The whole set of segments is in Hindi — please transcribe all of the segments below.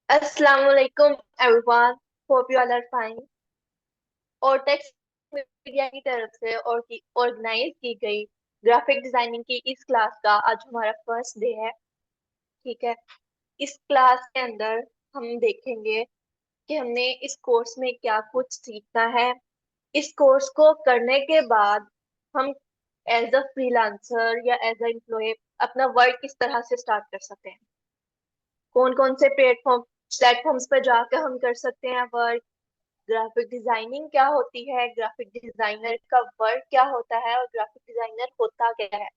Assalamualaikum everyone. Hope you all are fine. और टेक्स्ट मीडिया की तरफ से और की ऑर्गेनाइज की गई ग्राफिक डिजाइनिंग की इस क्लास का आज हमारा फर्स्ट डे है। ठीक है। इस क्लास के अंदर हम देखेंगे कि हमने इस कोर्स में क्या कुछ सीखना है। इस कोर्स को करने के बाद हम एज अ फ्रीलांसर या एज अ एम्प्लॉय अपना वर्क किस तरह से स्टार्ट कर सकते हैं, कौन कौन से प्लेटफॉर्म्स पर जाकर हम कर सकते हैं वर्क, ग्राफिक डिजाइनिंग क्या होती है, ग्राफिक डिजाइनर का वर्क क्या होता है और ग्राफिक डिजाइनर होता क्या है,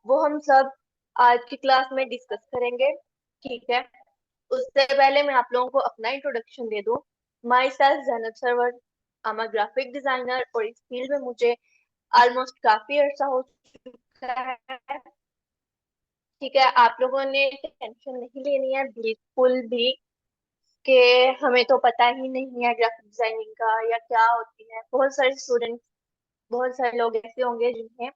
वो हम सब आज की क्लास में डिस्कस करेंगे। ठीक है। उससे पहले मैं आप लोगों को अपना इंट्रोडक्शन दे दूं। Myself Zainab Sarwar, I am graphic designer और इस फील्ड में मुझे ऑलमोस्ट काफी अरसा हो चुका है। ठीक है। आप लोगों ने टेंशन नहीं लेनी है बिल्कुल भी कि हमें तो पता ही नहीं है ग्राफिक डिजाइनिंग का या क्या होती है। बहुत सारे स्टूडेंट्स, बहुत सारे लोग ऐसे होंगे जिन्हें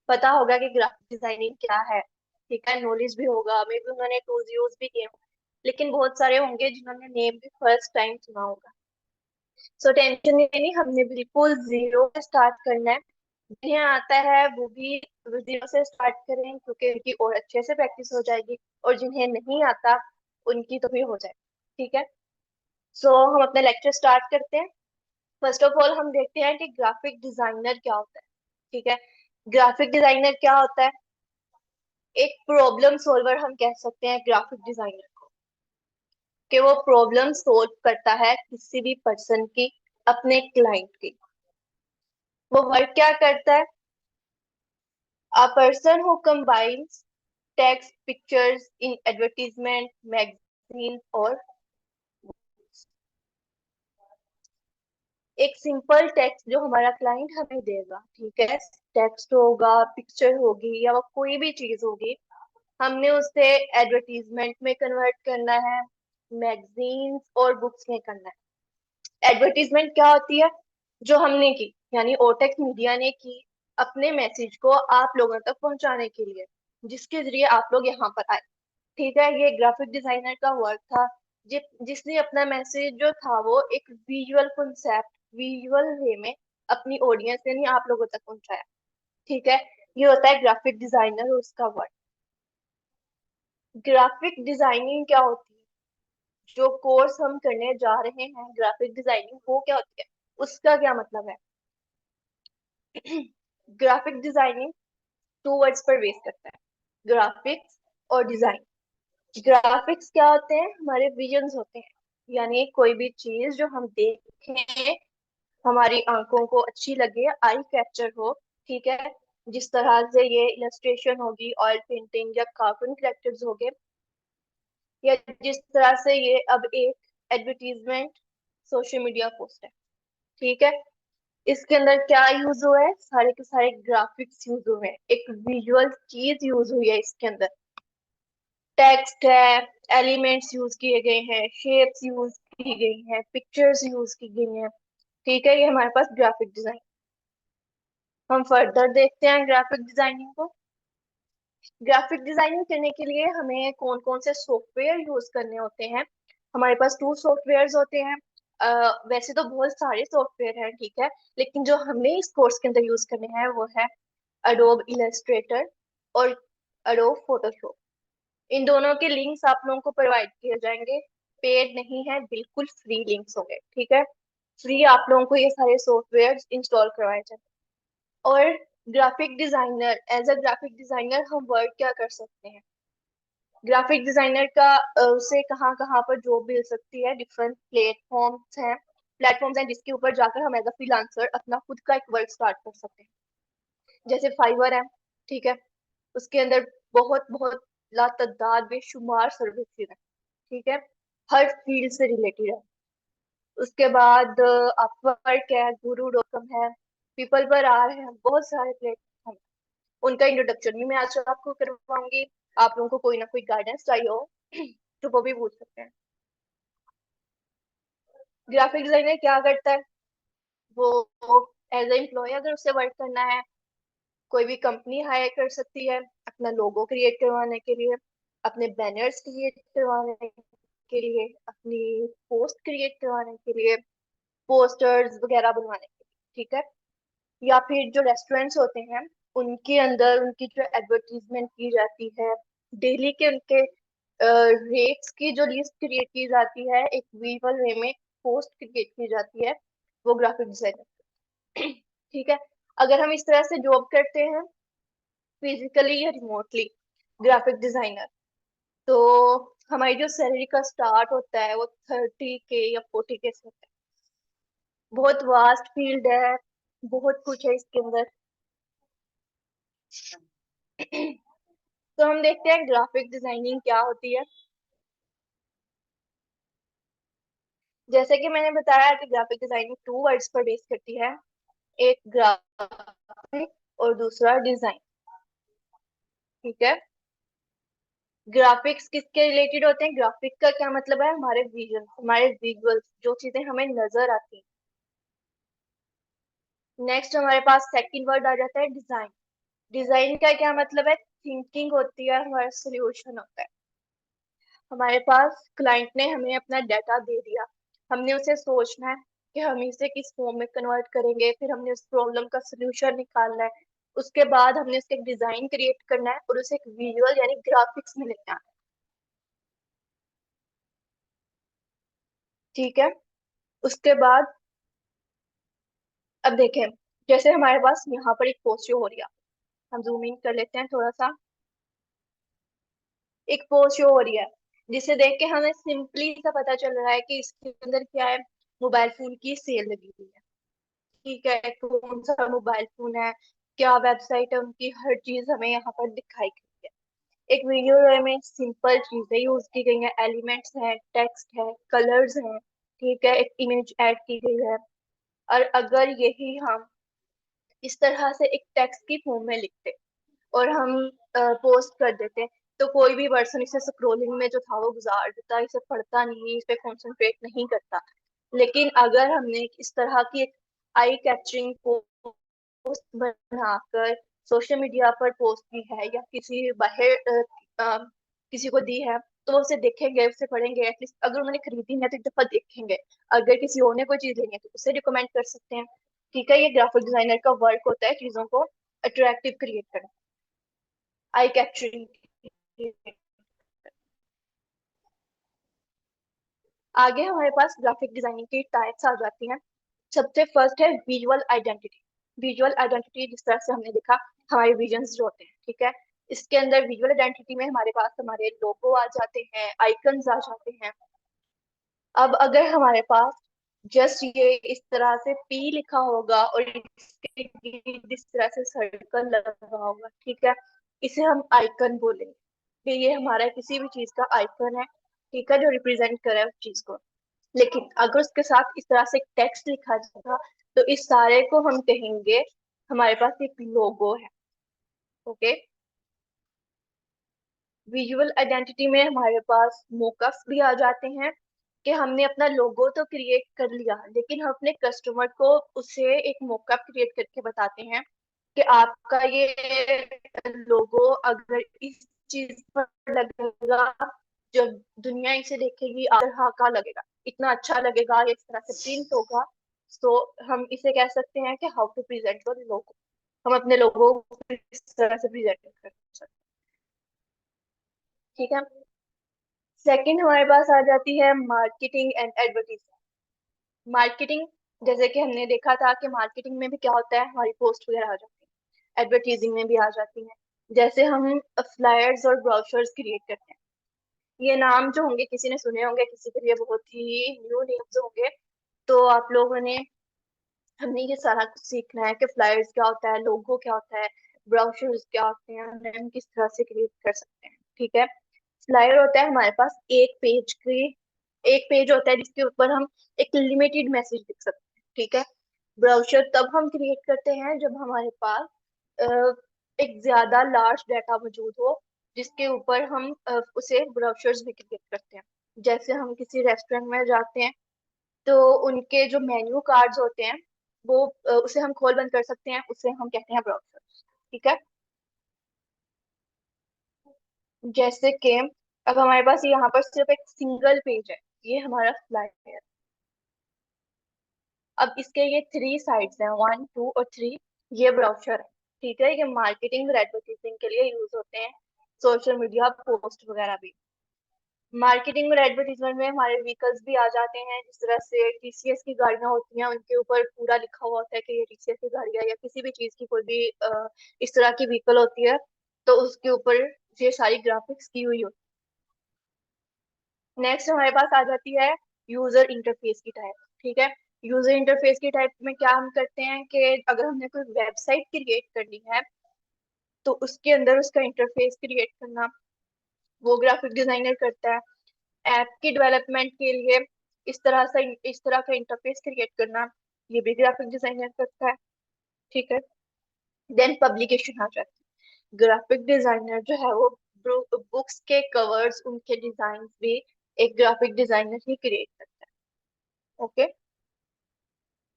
पता होगा कि ग्राफिक डिजाइनिंग क्या है। ठीक है, नॉलेज भी होगा, मे बी उन्होंने टूल्स यूज भी किए हों, लेकिन बहुत सारे होंगे जिन्होंने नेम भी फर्स्ट टाइम सुना होगा। सो टेंशन नहीं, हमने बिल्कुल जीरो से स्टार्ट करना है। जिन्हें आता है वो भी जीरो से स्टार्ट करें क्योंकि उनकी और अच्छे से प्रैक्टिस हो जाएगी, और जिन्हें नहीं आता उनकी तो भी हो जाए। ठीक है। सो हम अपना लेक्चर स्टार्ट करते हैं। फर्स्ट ऑफ ऑल हम देखते हैं कि ग्राफिक डिजाइनर क्या होता है। ठीक है। ग्राफिक डिजाइनर क्या होता है? एक प्रॉब्लम सॉल्वर हम कह सकते हैं ग्राफिक डिजाइनर को, कि वो प्रॉब्लम सोल्व करता है किसी भी पर्सन की, अपने क्लाइंट की। वो वर्क क्या करता है? A person who combines text pictures in advertisement magazine और एक सिंपल टेक्स्ट जो हमारा क्लाइंट हमें देगा। ठीक है। टेक्स्ट होगा, पिक्चर होगी, या वो कोई भी चीज होगी, हमने उसे एडवर्टीजमेंट में कन्वर्ट करना है, मैगजीन्स और बुक्स में करना है। एडवर्टीजमेंट क्या होती है? जो हमने की, यानी ओटेक्स मीडिया ने की, अपने मैसेज को आप लोगों तक पहुंचाने के लिए, जिसके जरिए आप लोग यहाँ पर आए। ठीक है। ये ग्राफिक डिजाइनर का वर्क था, जिसने अपना मैसेज जो था वो एक विजुअल कंसेप्ट, विजुअल वे में अपनी ऑडियंस यानी आप लोगों तक पहुंचाया। ठीक है। ये होता है ग्राफिक डिजाइनर और उसका वर्क। ग्राफिक डिजाइनिंग क्या होती है? जो कोर्स हम करने जा रहे हैं ग्राफिक डिजाइनिंग, वो क्या होती है, उसका क्या मतलब है? ग्राफिक डिजाइनिंग टू वर्ड्स पर बेस करता है, ग्राफिक्स और डिजाइन। ग्राफिक्स क्या होते हैं? हमारे विजन्स होते हैं, यानी कोई भी चीज जो हम देखें, हमारी आंखों को अच्छी लगे, आई कैप्चर हो। ठीक है। जिस तरह से ये इलस्ट्रेशन होगी, ऑयल पेंटिंग या कार्टून कैरेक्टर्स हो गए, या जिस तरह से ये अब एक एडवर्टीजमेंट सोशल मीडिया पोस्ट है। ठीक है। इसके अंदर क्या यूज हुआ है? सारे के सारे ग्राफिक्स यूज हुए हैं, एक विजुअल चीज यूज हुई है इसके अंदर। टेक्स्ट है, एलिमेंट्स यूज किए गए हैं, शेप्स यूज की गई हैं, पिक्चर्स यूज की गई हैं। ठीक है। ये हमारे पास ग्राफिक डिजाइन। हम फर्दर देखते हैं ग्राफिक डिजाइनिंग को। ग्राफिक डिजाइनिंग करने के लिए हमें कौन कौन से सॉफ्टवेयर यूज करने होते हैं? हमारे पास टू सॉफ्टवेयर्स होते हैं। वैसे तो बहुत सारे सॉफ्टवेयर हैं, ठीक है, लेकिन जो हमें इस कोर्स के अंदर यूज करने हैं वो है अडोब इलस्ट्रेटर और अडोब फोटोशॉप। इन दोनों के लिंक्स आप लोगों को प्रोवाइड किए जाएंगे। पेड नहीं है, बिल्कुल फ्री लिंक्स होंगे। ठीक है। फ्री आप लोगों को ये सारे सॉफ्टवेयर इंस्टॉल करवाए जाएंगे। और graphic designer, as a graphic designer हम वर्क क्या कर सकते हैं? ग्राफिक डिजाइनर का उसे कहाँ कहाँ पर जॉब मिल सकती है? डिफरेंट प्लेटफॉर्म्स हैं जिसके ऊपर जाकर हम एज अ फ्रीलांसर अपना खुद का एक वर्क स्टार्ट कर सकते हैं। जैसे फाइवर है। ठीक है। उसके अंदर बहुत बहुत लातादाद बेशुमार सर्विसेज है। ठीक है। हर फील्ड से रिलेटेड है। उसके बाद अपवर्क है, गुरु डॉट कॉम है, पीपल पर आ रहे हैं, बहुत सारे प्लेटफॉर्म। उनका इंट्रोडक्शन भी मैं आज आपको करवाऊंगी। आप लोगों को कोई ना कोई गाइडेंस चाहिए हो तो वो भी पूछ सकते हैं। ग्राफिक डिजाइनर क्या करता है? वो एज ए एम्प्लॉय अगर उसे वर्क करना है, कोई भी कंपनी हायर कर सकती है अपना लोगो क्रिएट करवाने के लिए, अपने बैनर्स क्रिएट करवाने के लिए, अपनी पोस्ट क्रिएट करवाने के लिए, पोस्टर्स वगैरह बनवाने के लिए, ठीक है। या फिर जो रेस्टोरेंट्स होते हैं उनके अंदर उनकी जो एडवर्टीजमेंट की जाती है, डेली के उनके रेट्स की जो लिस्ट क्रिएट की जाती है, एक विजुअल वे में पोस्ट क्रिएट की जाती है, वो ग्राफिक डिजाइनर। ठीक है। अगर हम इस तरह से जॉब करते हैं फिजिकली या रिमोटली, ग्राफिक डिजाइनर, तो हमारी जो सैलरी का स्टार्ट होता है वो 30K या 40K से होता है। बहुत वास्ट फील्ड है, बहुत कुछ है इसके अंदर। तो हम देखते हैं ग्राफिक डिजाइनिंग क्या होती है। जैसे कि मैंने बताया कि ग्राफिक डिजाइनिंग टू वर्ड्स पर बेस करती है, एक ग्राफिक और दूसरा डिजाइन। ठीक है। ग्राफिक्स किसके रिलेटेड होते हैं? ग्राफिक का क्या मतलब है? हमारे विजन, हमारे विजुअल्स, जो चीजें हमें नजर आती हैं। नेक्स्ट हमारे पास सेकंड वर्ड आ जाता है डिजाइन। डिजाइन का क्या मतलब है? थिंकिंग होती है, हमारा सोल्यूशन होता है। हमारे पास क्लाइंट ने हमें अपना डाटा दे दिया, हमने उसे सोचना है कि हम इसे किस फॉर्म में कन्वर्ट करेंगे, फिर हमने उस प्रॉब्लम का सोल्यूशन निकालना है, उसके बाद हमने उसका एक डिजाइन क्रिएट करना है और उसे एक विजुअल यानी ग्राफिक्स में लेके आना है। ठीक है। उसके बाद अब देखें, जैसे हमारे पास यहाँ पर एक पोस्ट शो हो रही है, हम जूम इन कर लेते हैं थोड़ा सा। एक पोस्ट शो हो रही है जिसे देख के हमें सिंपली सा पता चल रहा है कि इसके अंदर क्या है, मोबाइल फोन की सेल लगी हुई है। ठीक है, कौन सा मोबाइल फोन है, क्या वेबसाइट है उनकी, हर चीज हमें यहाँ पर दिखाई गई है। एक वीडियो में सिंपल चीजें यूज की गई हैं, एलिमेंट्स हैं, टेक्स्ट है, कलर्स हैं। ठीक है, एक इमेज ऐड की गई है। और अगर यही हम इस तरह से एक टेक्स्ट की फॉर्म में लिखते और हम पोस्ट कर देते, तो कोई भी पर्सन इसे स्क्रोलिंग में जो था वो गुजार देता, इसे पढ़ता नहीं, इस पे कॉन्सेंट्रेट नहीं करता। लेकिन अगर हमने इस तरह की एक आई कैचिंग पोस्ट बनाकर सोशल मीडिया पर पोस्ट की है या किसी बाहर किसी को दी है, तो वो उसे देखेंगे, उसे पढ़ेंगे, एटलीस्ट अगर उन्होंने खरीदी है तो एक दफा देखेंगे। अगर किसी और ने कोई चीज लेनी है तो उसे रिकमेंड कर सकते हैं। ठीक है, ये ग्राफिक डिजाइनर का वर्क होता है, चीजों को अट्रैक्टिव क्रिएट करना, आई कैप्चरिंग। आगे हमारे पास ग्राफिक डिजाइनिंग की टाइप्स आ जाती हैं। सबसे फर्स्ट है विजुअल आइडेंटिटी। विजुअल आइडेंटिटी जिस तरह से हमने देखा, हमारे विजन्स जो होते हैं, ठीक है, इसके अंदर विजुअल आइडेंटिटी में हमारे पास हमारे लोगो आ जाते हैं, आइकन्स आ जाते हैं। अब अगर हमारे पास जस्ट ये इस तरह से पी लिखा होगा और इसके गिर्द इस तरह से सर्कल लगा होगा, ठीक है, इसे हम आइकन बोलेंगे कि ये हमारा किसी भी चीज का आइकन है। ठीक है, जो रिप्रेजेंट करे उस चीज को। लेकिन अगर उसके साथ इस तरह से टेक्स्ट लिखा जाएगा तो इस सारे को हम कहेंगे हमारे पास एक लोगो है। ओके। विजुअल आइडेंटिटी में हमारे पास मोकअप्स भी आ जाते हैं कि हमने अपना लोगो तो क्रिएट कर लिया, लेकिन हम अपने कस्टमर को उसे एक मोकअप क्रिएट करके बताते हैं कि आपका ये लोगो अगर इस चीज पर लगेगा, जब दुनिया इसे देखेगी तरह का लगेगा, इतना अच्छा लगेगा, इस तरह से प्रिंट होगा। तो हम इसे कह सकते हैं कि how to present your logo. हम अपने लोगो को इस तरह से प्रेजेंट कर सकते हैं। ठीक है। सेकंड हमारे पास आ जाती है मार्केटिंग एंड एडवर्टीजमेंट। मार्केटिंग, जैसे कि हमने देखा था कि मार्केटिंग में भी क्या होता है, हमारी पोस्ट वगैरह आ जाती है, एडवर्टीजिंग में भी आ जाती है। जैसे हम फ्लायर्स और ब्रोशर्स क्रिएट करते हैं। ये नाम जो होंगे किसी ने सुने होंगे, किसी के लिए बहुत ही न्यू नेम्स होंगे। तो आप लोगों ने, हमने ये सारा कुछ सीखना है कि फ्लायर्स क्या होता है, लोगो क्या होता है, ब्राउचर्स क्या होते हैं, हम किस तरह से क्रिएट कर सकते हैं। ठीक है। फ्लायर होता है हमारे पास एक पेज होता है जिसके ऊपर हम एक लिमिटेड मैसेज लिख सकते हैं। ठीक है। ब्राउचर तब हम क्रिएट करते हैं जब हमारे पास अ, एक ज्यादा लार्ज डाटा मौजूद हो, जिसके ऊपर हम उसे ब्राउचर्स भी क्रिएट करते हैं। जैसे हम किसी रेस्टोरेंट में जाते हैं तो उनके जो मेन्यू कार्ड्स होते हैं वो उसे हम खोल बंद कर सकते हैं, उसे हम कहते हैं ब्राउजर। ठीक है। जैसे कि अब हमारे पास यहाँ पर सिर्फ एक सिंगल पेज है, ये हमारा फ्लायर है। अब इसके ये थ्री साइड्स हैं, 1, 2 और 3। ये ब्राउचर है, ठीक है। ये मार्केटिंग और एडवर्टाइजिंग के लिए यूज होते हैं, सोशल मीडिया पोस्ट वगैरह भी। मार्केटिंग और एडवर्टीजमेंट में हमारे व्हीकल्स भी आ जाते हैं, जिस तरह से टीसीएस की गाड़ियां होती हैं, उनके ऊपर पूरा लिखा हुआ होता है कि ये टीसीएस की गाड़ी है, या किसी भी चीज की कोई भी इस तरह की व्हीकल होती है, तो उसके ऊपर ये सारी ग्राफिक्स की हुई होती है। नेक्स्ट हमारे पास आ जाती है यूजर इंटरफेस की टाइप, ठीक है। यूजर इंटरफेस की टाइप में क्या हम करते हैं कि अगर हमने कोई वेबसाइट क्रिएट करनी है, तो उसके अंदर उसका इंटरफेस क्रिएट करना वो ग्राफिक डिजाइनर करता है। ऐप की डेवलपमेंट के लिए इस तरह का इंटरफेस क्रिएट करना, ये भी ग्राफिक डिजाइनर करता है, ठीक है। देन पब्लिकेशन आ जाती है। ग्राफिक डिजाइनर जो है वो बुक्स के कवर्स, उनके डिजाइन भी एक ग्राफिक डिजाइनर ही क्रिएट करता है, ओके।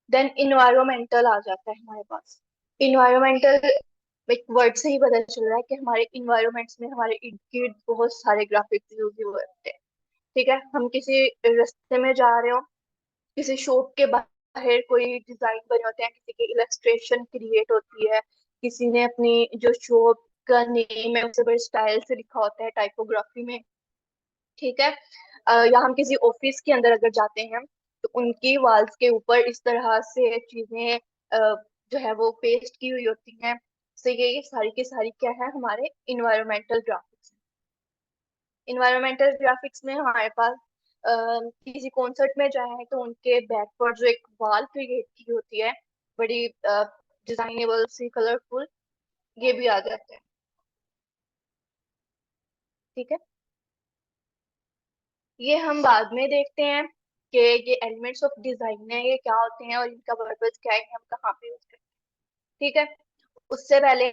देन इन्वायरमेंटल आ जाता है हमारे पास। इन्वायरमेंटल एक वर्ड से ही पता चल रहा है कि हमारे इन्वायरमेंट्स में हमारे इर्द गिर्द बहुत सारे ग्राफिक्स यूज हुए होते हैं, ठीक है। हम किसी रास्ते में जा रहे हो, किसी शॉप के बाहर कोई डिजाइन बने होते हैं, किसी की इलस्ट्रेशन क्रिएट होती है, किसी ने अपनी जो शॉप का नेम है उसे बड़े स्टाइल से लिखा होता है टाइपोग्राफी में, ठीक है। या हम किसी ऑफिस के अंदर अगर जाते हैं, तो उनकी वॉल्स के ऊपर इस तरह से चीजें जो है वो पेस्ट की हुई होती हैं। तो ये सारी की सारी क्या है, हमारे इन्वायरमेंटल ग्राफिक्स। इन्वायरमेंटल ग्राफिक्स में हमारे पास किसी कॉन्सर्ट में जाए हैं, तो उनके बैक पर जो एक वॉल क्रिएट की होती है, बड़ी डिजाइनेबल सी, कलरफुल, ये भी आ जाते हैं, ठीक है। ये हम बाद में देखते हैं कि ये एलिमेंट्स ऑफ डिजाइन है, ये क्या होते हैं और इनका पर्पस क्या है, हम कहाँ पे यूज करते हैं, ठीक है। उससे पहले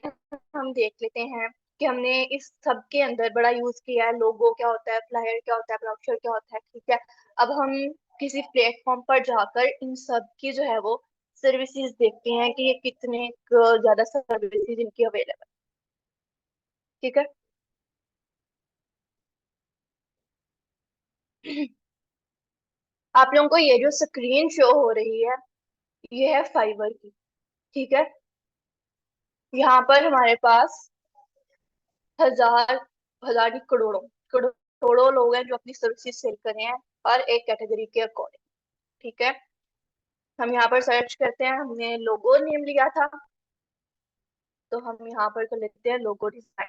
हम देख लेते हैं कि हमने इस सब के अंदर बड़ा यूज किया है, लोगो क्या होता है, फ्लायर क्या होता है, ब्राउचर क्या होता है, ठीक है। अब हम किसी प्लेटफॉर्म पर जाकर इन सब की जो है वो सर्विसेज देखते हैं कि ये कितने ज्यादा सर्विसेज इनकी अवेलेबल, ठीक है। आप लोगों को ये जो स्क्रीन शो हो रही है, ये है फाइवर की, ठीक है। यहाँ पर हमारे पास हजार, हजार नहीं, करोड़ों करोड़ों लोग हैं जो अपनी सर्विसेज सेल कर रहे हैं, हर एक कैटेगरी के अकॉर्डिंग, ठीक है। हम यहाँ पर सर्च करते हैं, हमने लोगो नेम लिया था, तो हम यहाँ पर कर लेते हैं लोगो डिजाइन।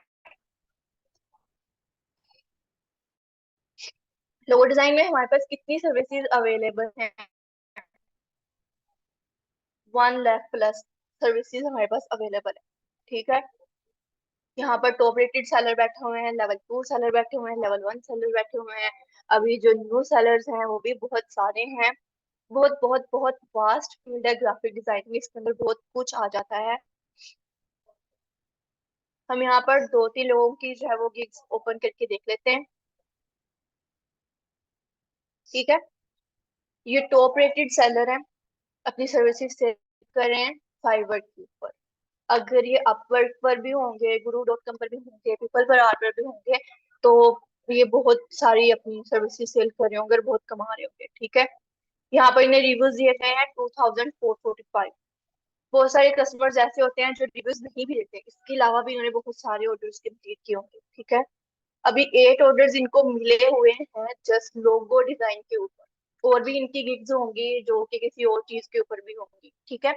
लोगो डिजाइन में हमारे पास कितनी सर्विसेज अवेलेबल हैं, 1 लाख प्लस सर्विसेज हमारे पास अवेलेबल है, ठीक है। यहाँ पर टॉप रेटेड सेलर बैठे हुए हैं, लेवल 2 सेलर बैठे हुए हैं, लेवल 1 सेलर बैठे हुए हैं। अभी जो न्यू सेलर्स हैं वो भी बहुत सारे हैं। बहुत बहुत बहुत वास्ट फील्ड है ग्राफिक डिजाइनिंग, इसके अंदर बहुत कुछ आ जाता है। हम यहाँ पर 2-3 लोगों की जो है वो गिग्स ओपन करके देख लेते हैं, ठीक है। ये टॉप रेटेड सेलर हैं, अपनी सर्विसेज सेल कर रहे हैं फाइवर के ऊपर। अगर ये अपवर्क पर भी होंगे, guru.com पर भी होंगे, पीपल पर आर पर भी होंगे, तो ये बहुत सारी अपनी सर्विसेज सेल कर रहे होंगे और बहुत कमा रहे होंगे, ठीक है। यहाँ पर इन्हें रिव्यूज दिए गए हैं 2445। बहुत सारे कस्टमर्स ऐसे होते हैं जो रिव्यूज नहीं भी देते, इसके अलावा भी इन्होंने बहुत सारे ऑर्डर्स कंप्लीट किए होंगे, ठीक है। अभी 8 ऑर्डर्स इनको मिले हुए हैं जस्ट लोगो डिजाइन के ऊपर, और भी इनकी गिग्स होंगी जो कि किसी और चीज के ऊपर भी होंगी, ठीक है।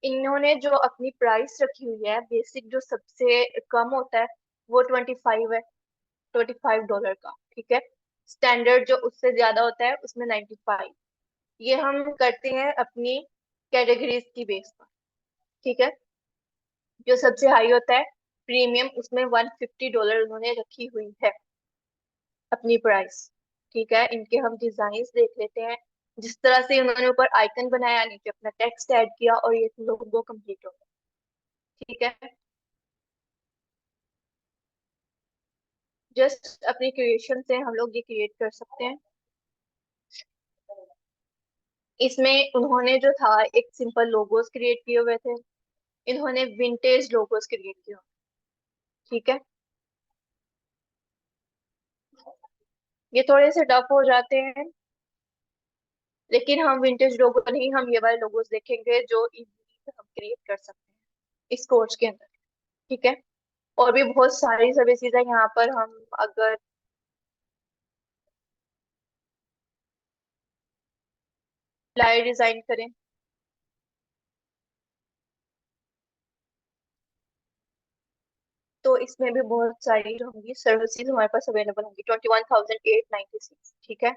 इन्होंने जो अपनी प्राइस रखी हुई है, बेसिक जो सबसे कम होता है वो 25 है, $25 का, ठीक है। स्टैंडर्ड जो उससे ज्यादा होता है उसमें 95। ये हम करते हैं अपनी कैटेगरीज की बेस पर, ठीक है। जो सबसे हाई होता है प्रीमियम, उसमें $150 उन्होंने रखी हुई है अपनी प्राइस, ठीक है। इनके हम डिजाइन देख लेते हैं, जिस तरह से उन्होंने ऊपर आइकन बनाया, नीचे अपना टेक्स्ट ऐड किया, और ये लोगो कंप्लीट हो गया, ठीक है। जस्ट अपनी क्रिएशन से हम लोग ये क्रिएट कर सकते हैं। इसमें उन्होंने जो था एक सिंपल लोगोस क्रिएट किए हुए थे, इन्होंने विंटेज लोगोस क्रिएट किए हुए, ठीक है। ये थोड़े से टफ हो जाते हैं, लेकिन हम विंटेज लोगो नहीं, हम ये वाले लोगोस देखेंगे जो इजीली हम क्रिएट कर सकते हैं इस कोर्स के अंदर। ठीक है। और भी बहुत सारी सर्विसेज है यहाँ पर। हम अगर फ्लाई डिजाइन करें तो इसमें भी बहुत सारी जो होंगी सर्विसेज हमारे पास अवेलेबल होंगी। 21,896। ठीक है।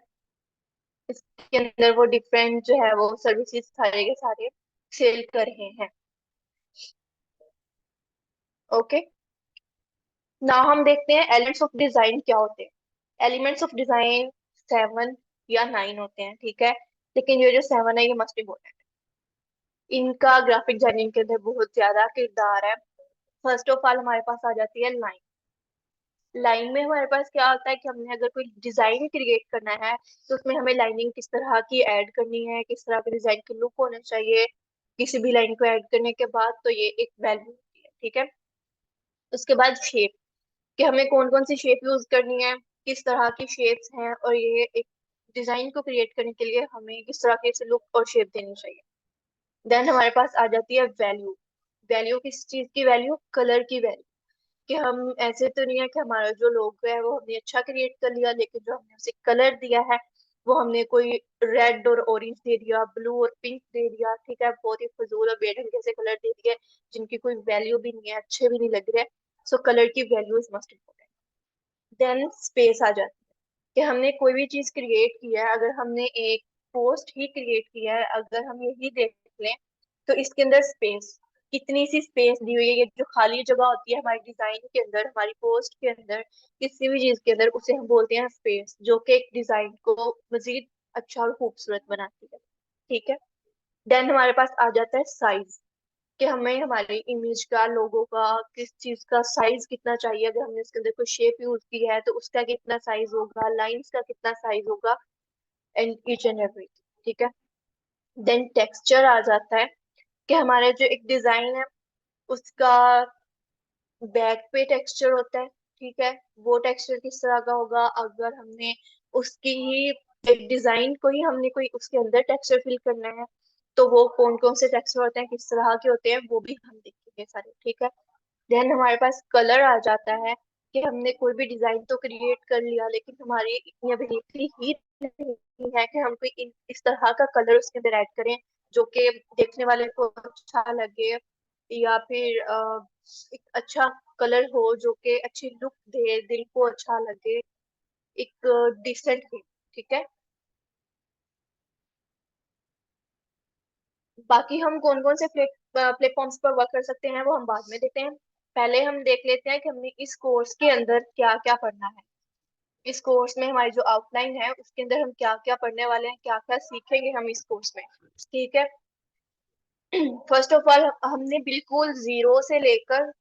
इसके अंदर वो डिफरेंट जो है वो सर्विसेज सारे के सारे सेल कर रहे हैं। ओके। ना हम देखते हैं एलिमेंट्स ऑफ डिजाइन क्या होते हैं। एलिमेंट्स ऑफ डिजाइन 7 या 9 होते हैं। ठीक है। लेकिन ये जो 7 है ये मस्ट इम्पोर्टेंट। इनका ग्राफिक डिजाइनिंग के अंदर बहुत ज्यादा किरदार है। फर्स्ट ऑफ ऑल हमारे पास आ जाती है लाइन। लाइन में हमारे पास क्या होता है कि हमने अगर कोई डिजाइन क्रिएट करना है तो उसमें हमें लाइनिंग किस तरह की ऐड करनी है, किस तरह के डिजाइन की लुक होना चाहिए। किसी भी लाइन को ऐड करने के बाद तो ये एक वैल्यू होती है। ठीक है। उसके बाद शेप, कि हमें कौन कौन सी शेप यूज करनी है, किस तरह की शेप्स हैं, और ये एक डिजाइन को क्रिएट करने के लिए हमें किस तरह की लुक और शेप देनी चाहिए। देन हमारे पास आ जाती है वैल्यू। वैल्यू किस चीज की वैल्यू? कलर की वैल्यू। कि हम ऐसे तो नहीं है कि हमारा जो लोगो है वो हमने अच्छा क्रिएट कर लिया, लेकिन जो हमने उसे कलर दिया है वो हमने कोई रेड और ऑरेंज दे दिया, ब्लू और पिंक दे दिया। ठीक है। बहुत ही फजूल और बेढंगे से कलर दे दिए जिनकी कोई वैल्यू भी नहीं है, अच्छे भी नहीं लग रहे। सो कलर की value is most important. Then space आ जाती है, कि हमने कोई भी चीज क्रिएट की है, अगर हमने एक पोस्ट ही क्रिएट किया है, अगर हम यही देख लें तो इसके अंदर स्पेस, कितनी सी स्पेस दी हुई है। ये जो खाली जगह होती है हमारी डिजाइन के अंदर, हमारी पोस्ट के अंदर, किसी भी चीज के अंदर, उसे हम बोलते हैं स्पेस, जो कि एक डिजाइन को मजीद अच्छा और खूबसूरत बनाती है। ठीक है। देन हमारे पास आ जाता है साइज, कि हमें हमारी इमेज का, लोगो का, किस चीज का साइज कितना चाहिए। अगर हमने उसके अंदर कोई शेप यूज की है तो उसका कितना साइज होगा, लाइंस का कितना साइज होगा, एंड ईच एंड एवरीथिंग। ठीक है। देन टेक्सचर आ जाता है, कि हमारे जो एक डिजाइन है उसका बैक पे टेक्सचर होता है। ठीक है। वो टेक्सचर किस तरह का होगा, अगर हमने उसकी ही एक डिजाइन को ही हमने कोई उसके अंदर टेक्सचर फिल करना है तो वो कौन कौन से टेक्सचर होते हैं, किस तरह के होते हैं, वो भी हम देखेंगे सारे। ठीक है। देन हमारे पास कलर आ जाता है, कि हमने कोई भी डिजाइन तो क्रिएट कर लिया लेकिन हमारी इतनी एबिलिटी ही नहीं है कि हम कोई इस तरह का कलर उसके अंदर ऐड करें जो कि देखने वाले को अच्छा लगे, या फिर एक अच्छा कलर हो जो कि अच्छी लुक दे, दिल को अच्छा लगे, एक डिसेंट है। ठीक है। बाकी हम कौन कौन से प्लेटफॉर्म्स पर वर्क कर सकते हैं वो हम बाद में देखते हैं। पहले हम देख लेते हैं कि हमने इस कोर्स के अंदर क्या क्या पढ़ना है। इस कोर्स में हमारी जो आउटलाइन है उसके अंदर हम क्या क्या पढ़ने वाले हैं, क्या क्या सीखेंगे हम इस कोर्स में। ठीक है। फर्स्ट ऑफ ऑल हमने बिल्कुल जीरो से लेकर,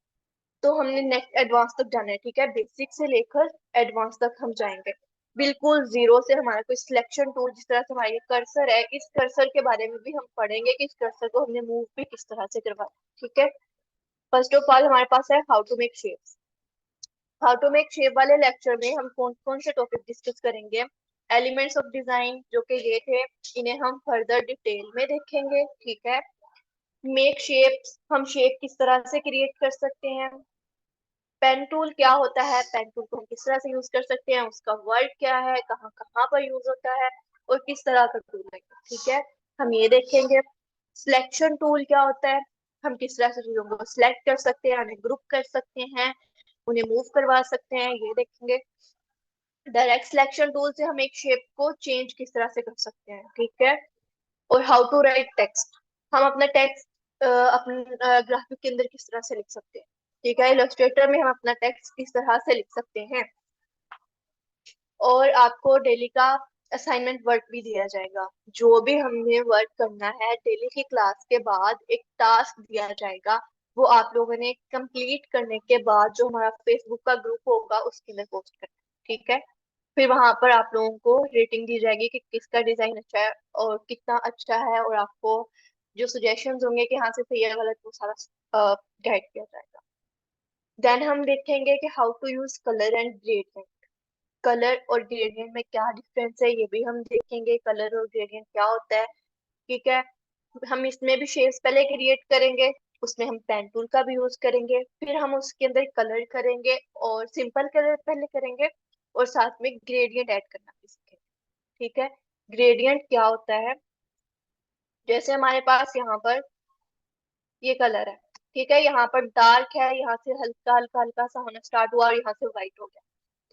तो हमने नेक्स्ट एडवांस तक जाना है। ठीक है। बेसिक से लेकर एडवांस तक हम जाएंगे। बिल्कुल जीरो से हमारा कोई सिलेक्शन टूल, जिस तरह से हमारा ये कर्सर है, इस कर्सर के बारे में भी हम पढ़ेंगे कि इस कर्सर को हमने मूव भी किस तरह से करवाना है। ठीक है। फर्स्ट ऑफ ऑल हमारे पास है how to make shapes. How to make shape वाले लेक्चर में हम कौन कौन से टॉपिक डिस्कस करेंगे? एलिमेंट्स ऑफ डिजाइन जो कि ये थे, इन्हें हम फर्दर डिटेल में देखेंगे। ठीक है। मेक शेप्स, हम शेप किस तरह से क्रिएट कर सकते हैं। पेन टूल क्या होता है, पेन टूल को हम किस तरह से यूज कर सकते हैं, उसका वर्ड क्या है, कहाँ कहाँ पर यूज होता है, और किस तरह का टूल है। ठीक है। हम ये देखेंगे। सिलेक्शन टूल क्या होता है, हम किस तरह से चीजों को सिलेक्ट कर सकते हैं, उन्हें ग्रुप कर सकते हैं, उन्हें मूव करवा सकते हैं, ये देखेंगे। डायरेक्ट सिलेक्शन टूल से हम एक शेप को चेंज किस तरह से कर सकते हैं। ठीक है। और हाउ टू राइट टेक्स्ट, हम अपना टेक्स्ट अपने ग्राफिक के अंदर किस तरह से लिख सकते हैं। ठीक है। इलस्ट्रेटर में हम अपना टेक्स्ट किस तरह से लिख सकते हैं। और आपको डेली का असाइनमेंट वर्क भी दिया जाएगा। जो भी हमने वर्क करना है डेली की क्लास के बाद एक टास्क दिया जाएगा, वो आप लोगों ने कंप्लीट करने के बाद जो हमारा फेसबुक का ग्रुप होगा उसके अंदर पोस्ट करना है। ठीक है। फिर वहां पर आप लोगों को रेटिंग दी जाएगी कि किसका डिजाइन अच्छा है और कितना अच्छा है, और आपको जो सजेशंस होंगे कि हाँ से सही है गलत, वो सारा गाइड किया जाएगा। देन हम देखेंगे कि how to use colour and gradient. Colour और ग्रेडियंट में क्या डिफरेंस है ये भी हम देखेंगे, कलर और ग्रेडियंट क्या होता है। ठीक है, हम इसमें भी शेप्स पहले क्रिएट करेंगे, उसमें हम पेन टूल का भी यूज करेंगे, फिर हम उसके अंदर कलर करेंगे और सिंपल कलर पहले करेंगे और साथ में ग्रेडियंट ऐड करना भी सीखेंगे। ठीक है, ग्रेडियंट क्या होता है, जैसे हमारे पास यहाँ पर ये कलर है, ठीक है, यहाँ पर डार्क है, यहाँ से हल्का हल्का हल्का सा होना स्टार्ट हुआ और यहाँ से व्हाइट हो गया।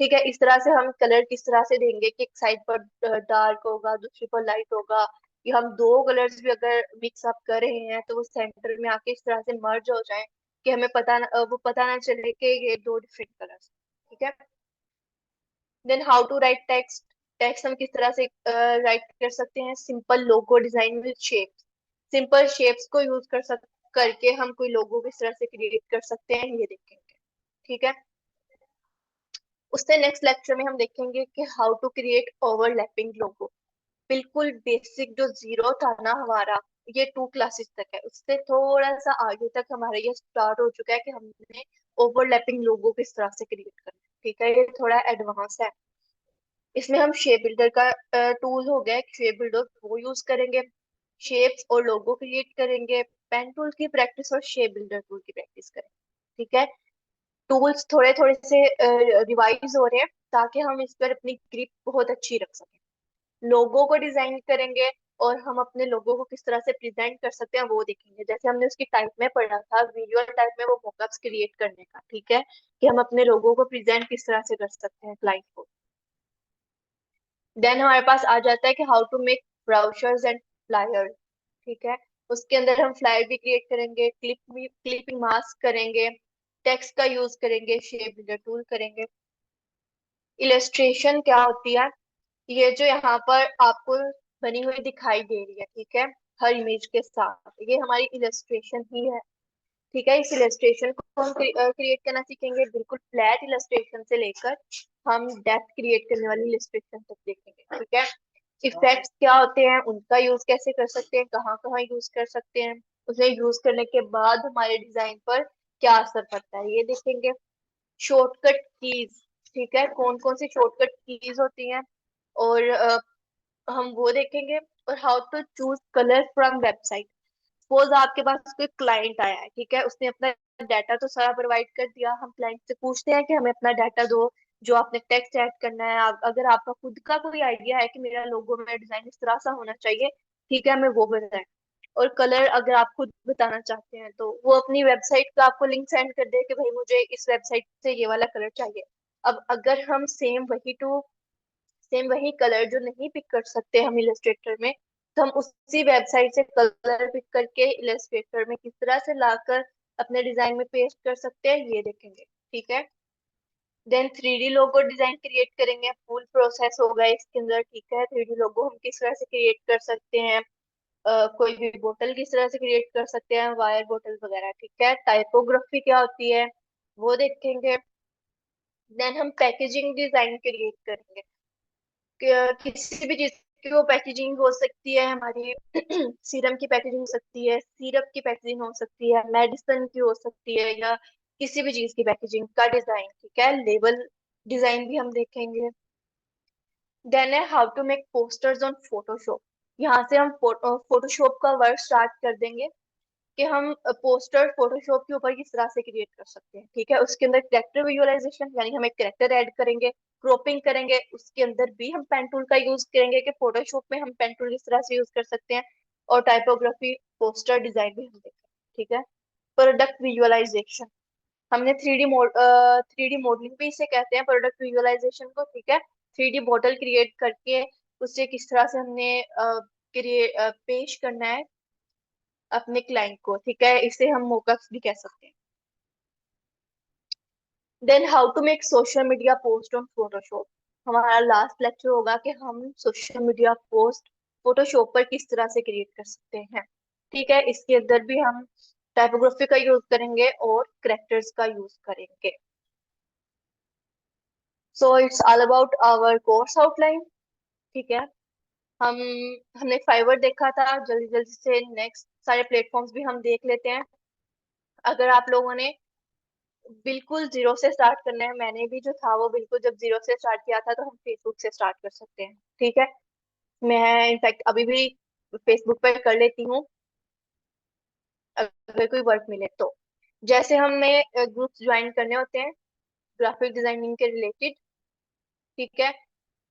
ठीक है, इस तरह से हम कलर किस तरह से देंगे कि एक साइड पर डार्क होगा, दूसरी पर लाइट होगा। ये हम दो कलर्स भी अगर मिक्स अप कर रहे हैं तो वो सेंटर में आके इस तरह से मर्ज हो जाए कि हमें वो पता ना चले कि ये दो डिफरेंट कलर्स। ठीक है, then how to write text. Text हम किस तरह से राइट कर सकते हैं, simple logo design with shapes. Simple shapes को यूज करके हम कोई लोगो किस तरह से क्रिएट कर सकते हैं ये देखेंगे। ठीक है, उससे नेक्स्ट लेक्चर में हम देखेंगे कि हाउ टू क्रिएट ओवरलैपिंग लोगो। बिल्कुल बेसिक जो जीरो था ना हमारा, ये 2 क्लासेस तक है, उससे थोड़ा सा आगे तक हमारा ये स्टार्ट हो चुका है कि हमने ओवरलैपिंग लोगो किस तरह से क्रिएट करना है। ठीक है, ये थोड़ा एडवांस है। इसमें हम शेप बिल्डर का टूल हो गया शेप बिल्डर, वो यूज करेंगे, शेप्स और लोगो क्रिएट करेंगे, पेन टूल की प्रैक्टिस और शेप बिल्डर टूल की प्रैक्टिस करेंगे। ठीक है, टूल्स थोड़े थोड़े से रिवाइज हो रहे हैं ताकि हम इस पर अपनी ग्रिप बहुत अच्छी रख सकें। लोगो को डिजाइन करेंगे और हम अपने लोगो को किस तरह से प्रेजेंट कर सकते हैं वो देखेंगे, जैसे हमने उसकी टाइप में पढ़ा था विजुअल टाइप में, वो मॉकअप्स क्रिएट करने का। ठीक है, कि हम अपने लोगो को प्रेजेंट किस तरह से कर सकते हैं क्लाइंट को। देन हमारे पास आ जाता है कि how to make brochures and flyers. ठीक है, उसके अंदर हम फ्लायर भी क्रिएट करेंगे, क्लिपिंग मास्क करेंगे, टेक्स्ट का यूज करेंगे, शेप बिल्डर टूल करेंगे। इलस्ट्रेशन क्या होती है, ये जो यहाँ पर आपको बनी हुई दिखाई दे रही है, ठीक है, हर इमेज के साथ, ये हमारी इलस्ट्रेशन ही है। ठीक है, इस इलस्ट्रेशन को हम क्रिएट करना सीखेंगे, बिल्कुल फ्लैट इलस्ट्रेशन से लेकर हम डेप्थ क्रिएट करने वाली इलस्ट्रेशन तक देखेंगे। ठीक है, इफेक्ट्स क्या होते हैं, उनका यूज कैसे कर सकते हैं, कहाँ कहाँ यूज कर सकते हैं, उसे यूज करने के बाद हमारे डिजाइन पर क्या असर पड़ता है ये देखेंगे। शॉर्टकट कीज, ठीक है, कौन कौन सी शॉर्टकट कीज होती हैं और हम वो देखेंगे। और how to choose colour from website. Suppose आपके पास कोई क्लाइंट आया है, ठीक है, उसने अपना डाटा तो सारा प्रोवाइड कर दिया, हम क्लाइंट से पूछते हैं कि हमें अपना डाटा दो जो आपने टेक्स्ट ऐड करना है। अगर आपका खुद का कोई आइडिया है कि मेरा लोगो मेरा डिजाइन इस तरह सा होना चाहिए, ठीक है, हमें वो बताएं। और कलर अगर आप खुद बताना चाहते हैं तो वो अपनी वेबसाइट का आपको लिंक सेंड कर दे कि भाई मुझे इस वेबसाइट से ये वाला कलर चाहिए। अब अगर हम सेम वही कलर जो नहीं पिक कर सकते हम इलस्ट्रेटर में, तो हम उसी वेबसाइट से कलर पिक करके इलस्ट्रेटर में किस तरह से लाकर अपने डिजाइन में पेस्ट कर सकते हैं ये देखेंगे। ठीक है, then 3D logo design create करेंगे, फुल प्रोसेस होगा इसके अंदर। ठीक है, 3D लोगो हम किस तरह से क्रिएट कर सकते हैं, कोई भी बोतल किस तरह से क्रिएट कर सकते हैं, वायर बोतल वगैरह। ठीक है, टाइपोग्राफी क्या होती है वो देखेंगे। देन हम पैकेजिंग डिजाइन क्रिएट करेंगे, किसी भी चीज की वो पैकेजिंग हो सकती है हमारी सीरम की पैकेजिंग हो सकती है, सिरप की पैकेजिंग हो सकती है, मेडिसिन की हो सकती है, या किसी भी चीज की पैकेजिंग का डिजाइन। ठीक है, लेबल डिजाइन भी हम देखेंगे। देन है how to make posters on Photoshop. यहाँ से हम फोटोशॉप का वर्क स्टार्ट कर देंगे कि हम पोस्टर फोटोशॉप के ऊपर किस तरह से क्रिएट कर सकते हैं। ठीक है, उसके अंदर कैरेक्टर विजुअलाइजेशन, यानी हम एक कैरेक्टर ऐड करेंगे, क्रॉपिंग करेंगे, उसके अंदर भी हम पेन टूल का यूज करेंगे कि फोटोशॉप में हम पेन टूल किस तरह से यूज कर सकते हैं। और टाइपोग्राफी पोस्टर डिजाइन भी हम देखेंगे। ठीक है, प्रोडक्ट विजुअलाइजेशन, हमने थ्री डी मॉडलिंग भी इसे कहते हैं, प्रोडक्ट विजुअलाइजेशन को। ठीक है, 3D मॉडल क्रिएट करके उसे किस तरह से हमने पेश करना है अपने क्लाइंट को। ठीक है, इसे हम मोकअप्स भी कह सकते हैं। Then how to make social media post on Photoshop, हमारा लास्ट लेक्चर होगा कि हम सोशल मीडिया पोस्ट फोटोशॉप पर किस तरह से क्रिएट कर सकते हैं। ठीक है, इसके अंदर भी हम टाइपोग्राफी का यूज करेंगे और करेक्टर्स का यूज करेंगे। So it's all about our course outline. ठीक है, हम हमने फाइवर देखा था, जल्दी जल्दी से नेक्स्ट सारे प्लेटफॉर्म्स भी हम देख लेते हैं। अगर आप लोगों ने बिल्कुल जीरो से स्टार्ट करना है। मैंने भी जो था वो बिल्कुल जब जीरो से स्टार्ट किया था, तो हम फेसबुक से स्टार्ट कर सकते हैं। ठीक है, मैं इनफैक्ट अभी भी फेसबुक पे कर लेती हूँ अगर कोई वर्क मिले तो। जैसे हमें ग्रुप्स ज्वाइन करने होते हैं ग्राफिक डिजाइनिंग के रिलेटेड। ठीक है,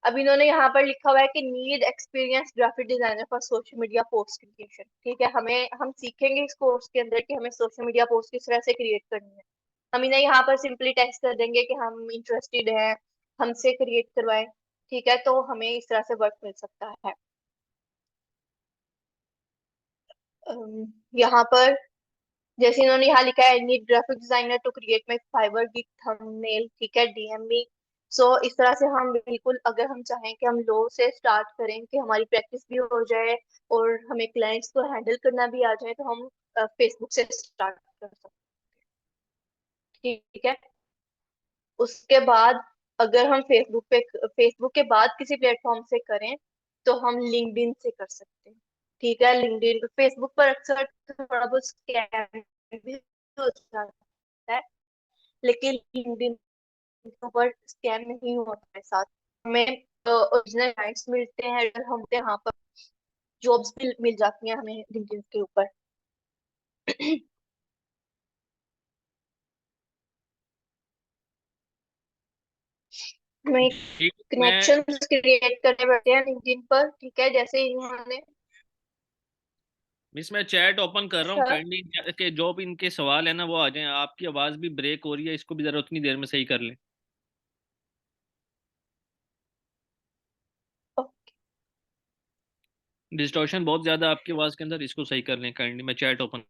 अब इन्होंने यहाँ पर लिखा हुआ है कि need experience graphic designer for social media post creation. ठीक है, हम सीखेंगे इस कोर्स के अंदर कि हमें सोशल मीडिया पोस्ट किस तरह से क्रिएट करनी है। हम इन्हें यहाँ पर सिंपली टेक्स्ट कर देंगे कि हम इंटरेस्टेड हैं, हमसे क्रिएट करवाएं। ठीक है, तो हमें इस तरह से वर्क मिल सकता है। यहाँ पर जैसे इन्होंने यहाँ लिखा है, need graphic designer to create my Fiverr gig thumbnail. ठीक है, डीएम मी। सो इस तरह से हम बिल्कुल, अगर हम चाहें कि हम लो से स्टार्ट करें कि हमारी प्रैक्टिस भी हो जाए और हमें क्लाइंट्स को हैंडल करना भी आ जाए, तो हम फेसबुक से स्टार्ट कर सकते हैं। ठीक है, उसके बाद अगर हम फेसबुक के बाद किसी प्लेटफॉर्म से करें, तो हम लिंक्डइन से कर सकते हैं। ठीक है, लिंक्डइन फेसबुक पर अक्सर थोड़ा बहुत स्कैम भी हो जाता है, लेकिन लिंक्डइन पर स्कैम नहीं होता है साथ। हमें ओरिजिनल क्लाइंट्स मिलते हैं, अगर हम यहाँ पर जॉब्स भी मिल जाती हैं हमें लिंक्डइन के ऊपर। हमें ठीक। मैं कनेक्शन क्रिएट करने पड़ते हैं लिंक्डइन पर। ठीक है, जैसे इन्होंने मिस मैं चैट ओपन कर रहा हूँ, अच्छा, काइंडली के जो भी इनके सवाल है ना वो आ जाएं। आपकी आवाज़ भी ब्रेक हो रही है, इसको भी जरा उतनी देर में सही कर लें। डिस्टॉर्शन बहुत ज्यादा है आपकी आवाज़ के अंदर, इसको सही कर लें काइंडली। मैं चैट ओपन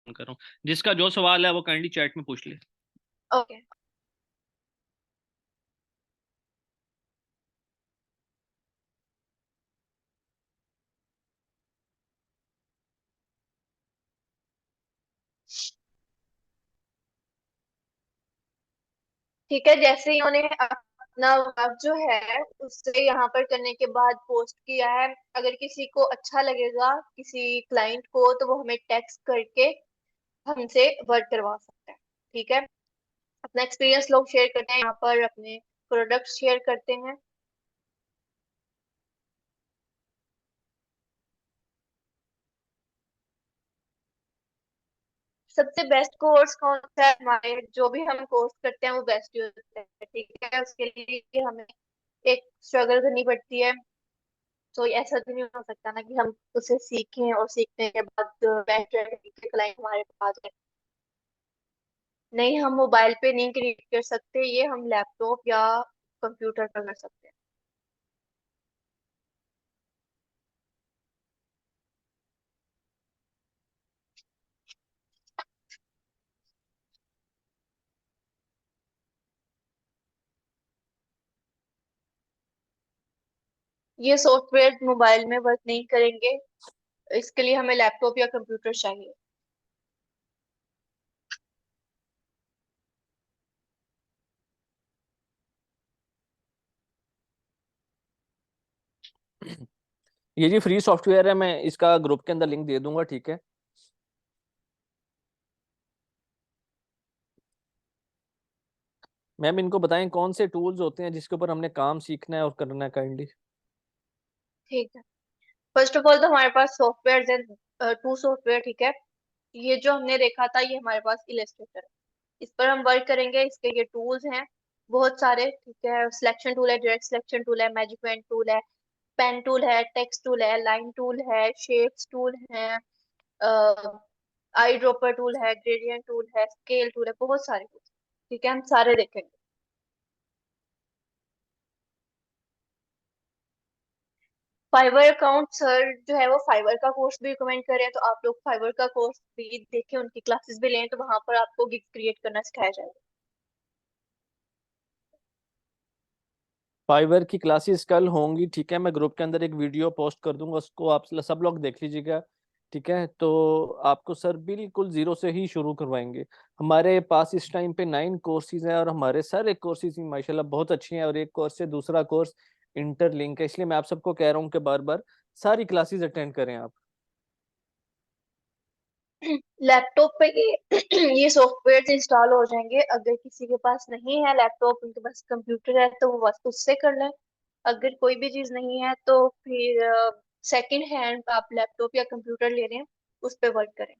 कर रहा हूँ, जिसका जो सवाल है वो काइंडली चैट में पूछ ले। ओके। ठीक है, जैसे इन्होंने अपना वर्क जो है उससे यहाँ पर करने के बाद पोस्ट किया है, अगर किसी को अच्छा लगेगा किसी क्लाइंट को, तो वो हमें टेक्स्ट करके हमसे वर्क करवा सकते हैं। ठीक है, अपना एक्सपीरियंस लोग शेयर करते हैं, यहाँ पर अपने प्रोडक्ट शेयर करते हैं। सबसे बेस्ट कोर्स कौन सा है? हमारे जो भी हम कोर्स करते हैं वो बेस्ट ही होता है। ठीक है, उसके लिए हमें एक स्ट्रगल करनी पड़ती है। तो ऐसा तो नहीं हो सकता ना कि हम उसे सीखें और सीखने के बाद बेस्ट क्लाइंट हमारे पास है। नहीं, हम मोबाइल पे नहीं क्रिएट कर सकते, ये हम लैपटॉप या कंप्यूटर पर कर सकते हैं। ये सॉफ्टवेयर मोबाइल में वर्क नहीं करेंगे, इसके लिए हमें लैपटॉप या कंप्यूटर चाहिए। ये जी फ्री सॉफ्टवेयर है, मैं इसका ग्रुप के अंदर लिंक दे दूंगा, ठीक है। मैम इनको बताएं कौन से टूल्स होते हैं जिसके ऊपर हमने काम सीखना है और करना है काइंडली। ठीक है, फर्स्ट ऑफ ऑल तो हमारे पास सॉफ्टवेयर है, टू सॉफ्टवेयर। ठीक है, ये जो हमने देखा था ये हमारे पास इलस्ट्रेटर है, इस पर हम वर्क करेंगे। इसके ये टूल्स हैं बहुत सारे। ठीक है, सिलेक्शन टूल है, डायरेक्ट सिलेक्शन टूल है, मैजिक टूल है, पेन टूल है, टेक्स्ट टूल है, लाइन टूल है, शेप्स टूल है, आई ड्रॉपर टूल है, ग्रेडियंट टूल है, स्केल टूल है, बहुत सारे टूल। ठीक है, हम सारे देखेंगे। फाइवर अकाउंट सर जो है वो फाइवर का कोर्स भी रिकमेंड कर रहे हैं, तो आप लोग फाइवर का कोर्स भी देखें, उनकी क्लासेस भी लें, तो वहां पर आपको गिग क्रिएट करना सिखाया जाएगा। फाइवर की क्लासेस कल होंगी, ठीक है। मैं ग्रुप के अंदर एक वीडियो पोस्ट कर दूंगा, उसको आप सब लोग देख लीजिएगा, ठीक है। तो आपको सर बिल्कुल जीरो से ही शुरू करवाएंगे। हमारे पास इस टाइम पे 9 कोर्सेज हैं और हमारे सारे कोर्सेज माशाल्लाह बहुत अच्छे हैं, और एक कोर्स से दूसरा कोर्स इंटरलिंक है। इसलिए मैं आप सबको कह रहा हूँ कि बार बार सारी क्लासेस अटेंड करें आप। लैपटॉप पे ये सॉफ्टवेयर इंस्टॉल हो जाएंगे। अगर किसी के पास नहीं है लैपटॉप, उनके पास कंप्यूटर है, तो वो बस उससे कर लें। अगर कोई भी चीज नहीं है तो फिर सेकंड हैंड आप लैपटॉप या कंप्यूटर ले लें, उस पे वर्क करें।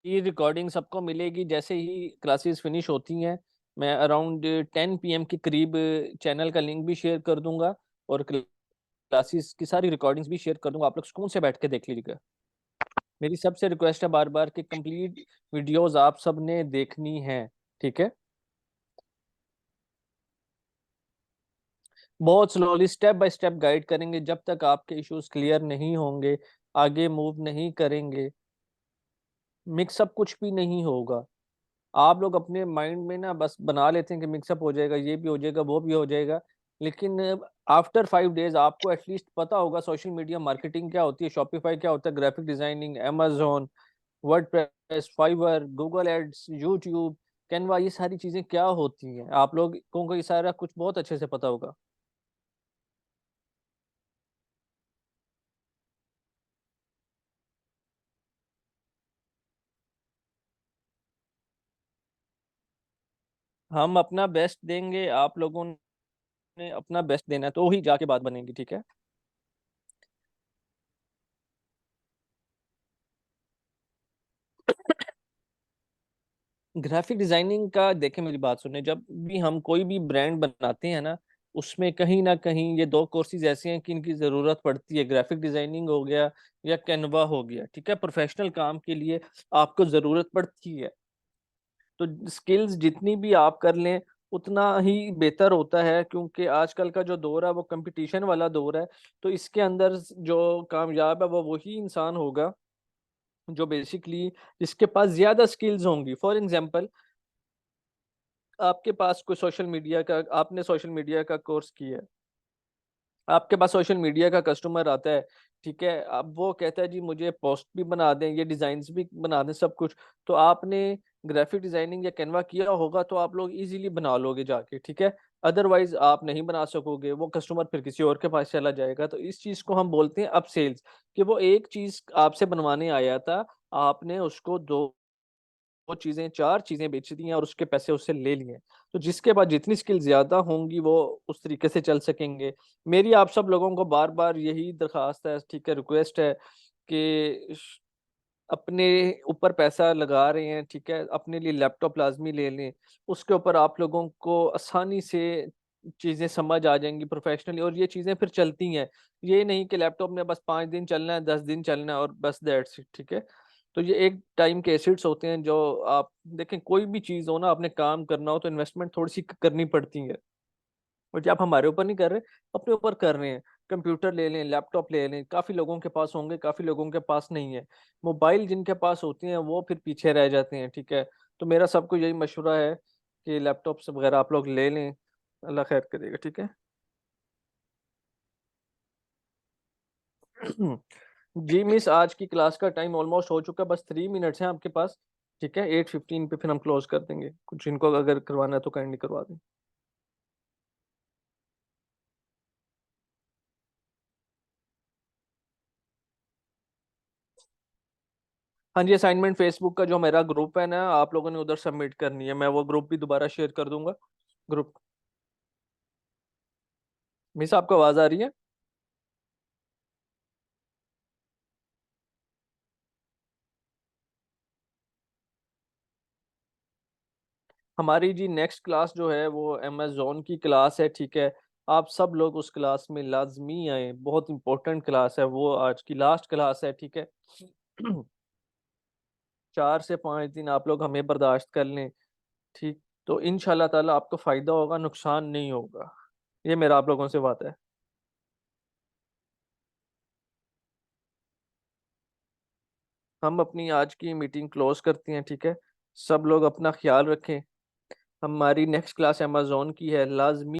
ये रिकॉर्डिंग सबको मिलेगी जैसे ही क्लासेस फिनिश होती हैं। मैं अराउंड 10 PM के करीब चैनल का लिंक भी शेयर कर दूंगा, और क्लासेस की सारी रिकॉर्डिंग्स भी शेयर कर दूंगा। आप लोग सुकून से बैठ के देख लीजिएगा। मेरी सबसे रिक्वेस्ट है बार बार कि कंप्लीट वीडियोस आप सब ने देखनी है, ठीक है। बहुत slowly step by step guide करेंगे, जब तक आपके इश्यूज क्लियर नहीं होंगे आगे मूव नहीं करेंगे। मिक्सअप कुछ भी नहीं होगा। आप लोग अपने माइंड में ना बस बना लेते हैं कि मिक्सअप हो जाएगा, ये भी हो जाएगा, वो भी हो जाएगा। लेकिन आफ्टर 5 डेज आपको एटलीस्ट पता होगा सोशल मीडिया मार्केटिंग क्या होती है, शॉपिफाई क्या होता है, graphic designing, amazon, WordPress, Fiverr, Google ads, YouTube, Canva, ये सारी चीजें क्या होती हैं। आप लोगों को ये सारा कुछ बहुत अच्छे से पता होगा। हम अपना बेस्ट देंगे, आप लोगों ने अपना बेस्ट देना है, तो ही जाके बात बनेगी, ठीक है। ग्राफिक डिजाइनिंग का देखें, मेरी बात सुने, जब भी हम कोई भी ब्रांड बनाते हैं ना कहीं ये दो कोर्सेज ऐसे हैं कि इनकी जरूरत पड़ती है। ग्राफिक डिजाइनिंग हो गया या कैनवा हो गया, ठीक है, प्रोफेशनल काम के लिए आपको जरूरत पड़ती है। तो स्किल्स जितनी भी आप कर लें उतना ही बेहतर होता है, क्योंकि आजकल का जो दौर है वो कंपटीशन वाला दौर है। तो इसके अंदर जो कामयाब है वो वही इंसान होगा जो बेसिकली जिसके पास ज्यादा स्किल्स होंगी। फॉर एग्जांपल, आपके पास कोई सोशल मीडिया का आपने सोशल मीडिया का कोर्स किया है, आपके पास सोशल मीडिया का कस्टमर आता है, ठीक है, अब वो कहता है जी मुझे पोस्ट भी बना दें, ये डिजाइन्स भी बना दें, सब कुछ। तो आपने ग्राफिक डिजाइनिंग या कैनवा किया होगा तो आप लोग इजीली बना लोगे जाके, ठीक है। अदरवाइज आप नहीं बना सकोगे, वो कस्टमर फिर किसी और के पास चला जाएगा। तो इस चीज को हम बोलते हैं अप सेल्स, कि वो एक चीज आपसे बनवाने आया था, आपने उसको दो चीजें, चार चीजें बेच दी हैं और उसके पैसे उससे ले लिए। तो जिसके बाद जितनी स्किल ज्यादा होंगी वो उस तरीके से चल सकेंगे। मेरी आप सब लोगों को बार बार यही दरखास्त है, ठीक है, रिक्वेस्ट है कि अपने ऊपर पैसा लगा रहे हैं, ठीक है, अपने लिए लैपटॉप लाजमी ले लें। उसके ऊपर आप लोगों को आसानी से चीजें समझ आ जाएंगी प्रोफेशनली, और ये चीजें फिर चलती हैं। ये नहीं कि लैपटॉप में बस 5 दिन चलना है, 10 दिन चलना है और बस दैट्स इट, ठीक है। तो ये एक टाइम के एसिड्स होते हैं जो आप देखें, कोई भी चीज हो ना, आपने काम करना हो तो इन्वेस्टमेंट थोड़ी सी करनी पड़ती है। और जब आप हमारे ऊपर नहीं कर रहे, अपने ऊपर कर रहे हैं, कंप्यूटर ले लें, लैपटॉप ले लें, काफी लोगों के पास होंगे, काफी लोगों के पास नहीं है। मोबाइल जिनके पास होती हैं वो फिर पीछे रह जाते हैं, ठीक है। तो मेरा सबको यही मशवरा है कि लैपटॉप से वगैरह आप लोग ले लें। अल्लाह खैर करेगा, ठीक है। जी मिस, आज की क्लास का टाइम ऑलमोस्ट हो चुका है, बस 3 मिनट्स हैं आपके पास, ठीक है। 8:15 पे फिर हम क्लोज कर देंगे। कुछ इनको अगर करवाना है तो काइंडली करवा दें। हाँ जी, असाइनमेंट फेसबुक का जो मेरा ग्रुप है ना, आप लोगों ने उधर सबमिट करनी है। मैं वो ग्रुप भी दोबारा शेयर कर दूंगा। ग्रुप, मिस आपको आवाज आ रही है? हमारी जी नेक्स्ट क्लास जो है वो अमेजोन की क्लास है, ठीक है। आप सब लोग उस क्लास में लाजमी आए, बहुत इंपॉर्टेंट क्लास है वो, आज की लास्ट क्लास है, ठीक है। 4 से 5 दिन आप लोग हमें बर्दाश्त कर लें, ठीक। तो इंशाल्लाह ताला आपको फायदा होगा, नुकसान नहीं होगा। ये मेरा आप लोगों से वादा है। हम अपनी आज की मीटिंग क्लोज करते हैं, ठीक है। सब लोग अपना ख्याल रखें। हमारी नेक्स्ट क्लास अमेजोन की है, लाजमी